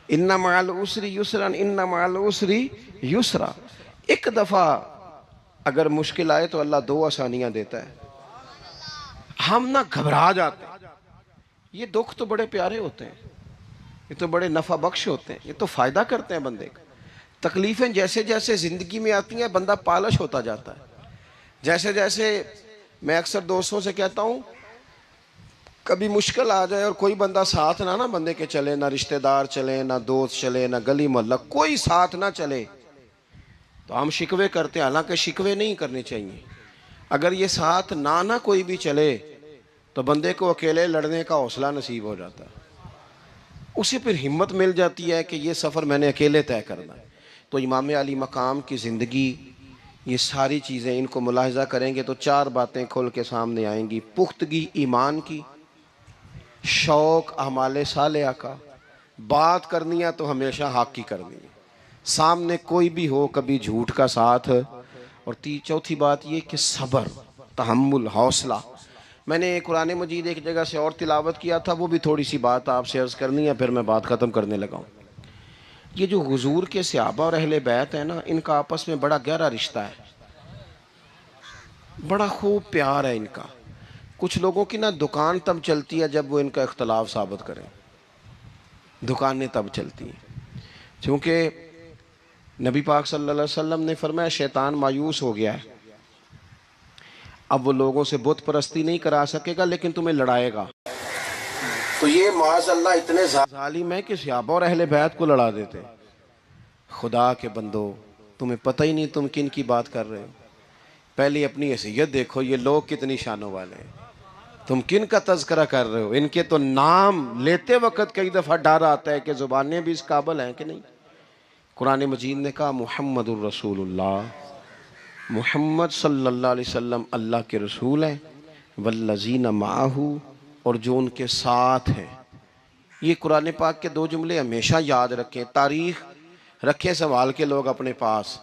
इन्ना मअल उसरी युसरन, इन्ना मअल उसरी युसरा। एक दफ़ा अगर मुश्किल आए तो अल्लाह दो आसानियाँ देता है। हम ना घबरा जाते हैं। ये दुख तो बड़े प्यारे होते हैं, ये तो बड़े नफ़ा बख्श होते हैं, ये तो फ़ायदा करते हैं बंदे का। तकलीफ़ें जैसे जैसे ज़िंदगी में आती हैं बंदा पालिश होता जाता है। जैसे जैसे मैं अक्सर दोस्तों से कहता हूँ, कभी मुश्किल आ जाए और कोई बंदा साथ ना बंदे के चले, ना रिश्तेदार चले, ना दोस्त चले, ना गली मोहल्ला कोई साथ ना चले, तो हम शिकवे करते हैं। हालांकि शिकवे नहीं करने चाहिए। अगर ये साथ ना कोई भी चले तो बंदे को अकेले लड़ने का हौसला नसीब हो जाता है, उसे फिर हिम्मत मिल जाती है कि ये सफ़र मैंने अकेले तय करना है। तो इमाम अली मकाम की ज़िंदगी, ये सारी चीज़ें इनको मुलाहिज़ा करेंगे तो चार बातें खुल के सामने आएंगी। पुख्तगी ईमान की, शौक़ अमाले सालेहा का, बात करनी है तो हमेशा हक़ की करनी है, सामने कोई भी हो कभी झूठ का साथ, और चौथी बात ये कि सब्र, तहम्मुल, हौसला। मैंने कुरान मजीद एक जगह से और तिलावत किया था, वो भी थोड़ी सी बात आपसे अर्ज़ करनी है, फिर मैं बात ख़त्म करने लगा हूँ। ये जो हुजूर के सहाबा और अहले बैत है ना, इनका आपस में बड़ा गहरा रिश्ता है, बड़ा खूब प्यार है इनका। कुछ लोगों की ना दुकान तब चलती है जब वो इनका इख्तलाफ साबित करें, दुकानें तब चलती हैं। क्योंकि नबी पाक सल्लल्लाहु अलैहि वसल्लम ने फरमाया शैतान मायूस हो गया है, अब वो लोगों से बुत परस्ती नहीं करा सकेगा लेकिन तुम्हें लड़ाएगा। तो ये माज़अल्लाह इतने ज़ालिम है कि सहाबा और अहले बैत को लड़ा देते। खुदा के बंदो, तुम्हें पता ही नहीं तुम किन की बात कर रहे हो। पहले अपनी हैसियत देखो, ये लोग कितनी शानों वाले हैं, तुम किन का तज़किरा कर रहे हो। इनके तो नाम लेते वक्त कई दफ़ा डर आता है कि ज़ुबानें भी इस काबिल हैं कि नहीं। कुरान मजीद ने कहा मुहम्मदुर रसूलुल्लाह, मुहम्मद सल्लल्लाहु अलैहि वसल्लम अल्लाह के रसूल हैं, वल्लज़ीना माहू, और जो उनके साथ हैं। ये कुरान पाक के दो जुमले हमेशा याद रखें, तारीख़ रखें संभाल के लोग अपने पास।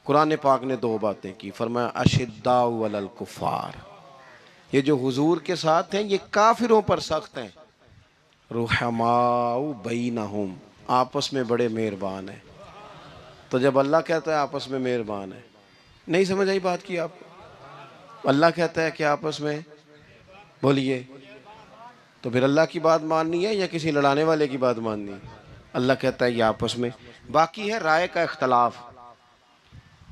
कुरान पाक ने दो बातें की, फरमाया अशिद्दाउ अलल कुफ़ार, ये जो हुजूर के साथ हैं ये काफिरों पर सख्त हैं, रुहमाउ बैनहुम, आपस में बड़े मेहरबान हैं। तो जब अल्लाह कहता है आपस में मेहरबान है, नहीं समझ आई बात की आपको? अल्लाह कहता है कि आपस में, बोलिए, तो फिर अल्लाह की बात माननी है या किसी लड़ाने वाले की बात माननी है? अल्लाह कहता है ये आपस में। बाकी है राय का इख्तलाफ,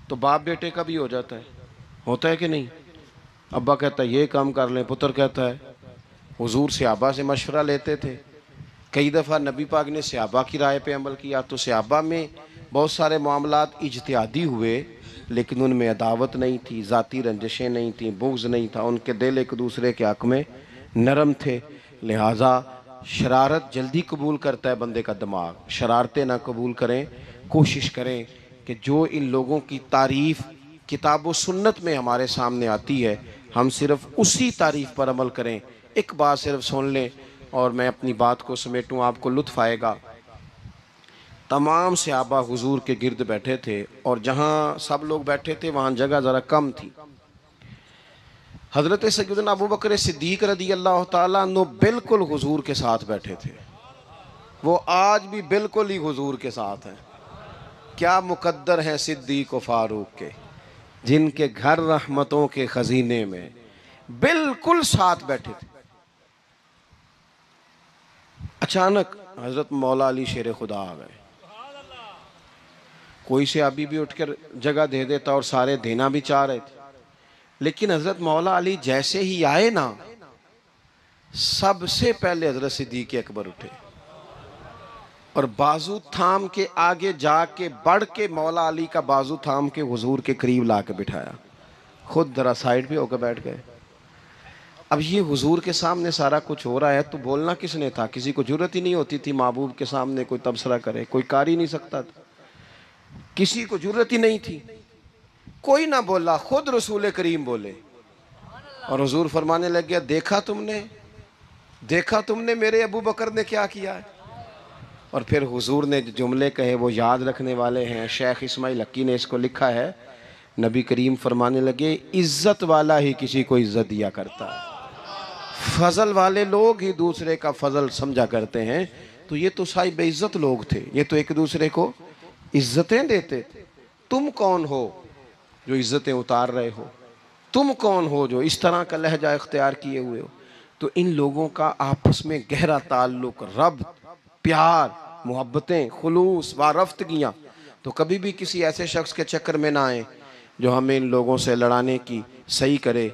तो बाप बेटे का भी हो जाता है, होता है कि नहीं? अब्बा कहता है ये काम कर लें, पुत्र कहता है। हुजूर सहाबा से मशवरा लेते थे, कई दफ़ा नबी पाक ने सहाबा की राय पे अमल किया। तो सहाबा में बहुत सारे मामलात इज्तिहादी हुए, लेकिन उनमें अदावत नहीं थी, ज़ाती रंजिशें नहीं थी, बुग़्ज़ नहीं था, उनके दिल एक दूसरे के हक़ में नरम थे। लिहाजा शरारत जल्दी कबूल करता है बंदे का दिमाग, शरारतें ना कबूल करें। कोशिश करें कि जो इन लोगों की तारीफ़ किताब व सुन्नत में हमारे सामने आती है, हम सिर्फ़ उसी तारीफ़ पर अमल करें। एक बात सिर्फ सुन लें और मैं अपनी बात को समेटूँ, आपको लुत्फ़ आएगा। तमाम सहाबा हुजूर के गिर्द बैठे थे, और जहाँ सब लोग बैठे थे वहाँ जगह ज़रा कम थी। हज़रत सय्यदना अबू बकर सिद्दीक़ रज़ी अल्लाह ताला अन्हु बिल्कुल हुजूर के साथ बैठे थे, वो आज भी बिल्कुल ही हुजूर के साथ हैं। क्या मुकद्दर हैं सिद्दीक़ व फ़ारूक के, जिनके घर रहमतों के ख़ज़ीने में बिल्कुल साथ बैठे थे। अचानक हजरत मौला अली शेर खुदा आ गए। कोई से अभी भी उठकर जगह दे देता और सारे देना भी चाह रहे थे, लेकिन हजरत मौला अली जैसे ही आए ना, सबसे पहले हजरत सिद्दीक अकबर उठे और बाजू थाम के आगे जाके बढ़ के मौला अली का बाजू थाम के हुजूर के करीब ला के बिठाया, खुद जरा साइड पे होकर बैठ गए। अब ये हुजूर के सामने सारा कुछ हो रहा है तो बोलना किसने था? किसी को जरूरत ही नहीं होती थी महबूब के सामने कोई तबसरा करे, कोई कर ही नहीं सकता था, किसी को जरूरत ही नहीं थी। कोई ना बोला, खुद रसूल करीम बोले और हुजूर फरमाने लग गया, देखा तुमने मेरे अबू बकर ने क्या किया है। और फिर हुजूर ने जो जुमले कहे वो याद रखने वाले हैं। शेख इस्माइल हक्की ने इसको लिखा है। नबी करीम फरमाने लगे, इज्जत वाला ही किसी को इज्जत दिया करता है, फजल वाले लोग ही दूसरे का फजल समझा करते हैं। तो ये तो साहिब बेइज्जत लोग थे, ये तो एक दूसरे को इज्जतें देते थे। तुम कौन हो जो इज्जतें उतार रहे हो? तुम कौन हो जो इस तरह का लहजा इख्तियार किए हुए हो? तो इन लोगों का आपस में गहरा ताल्लुक, रब, प्यार, मोहब्बतें, खुलूस वारफ्तगियाँ। तो कभी भी किसी ऐसे शख्स के चक्कर में ना आए जो हमें इन लोगों से लड़ाने की सही करे।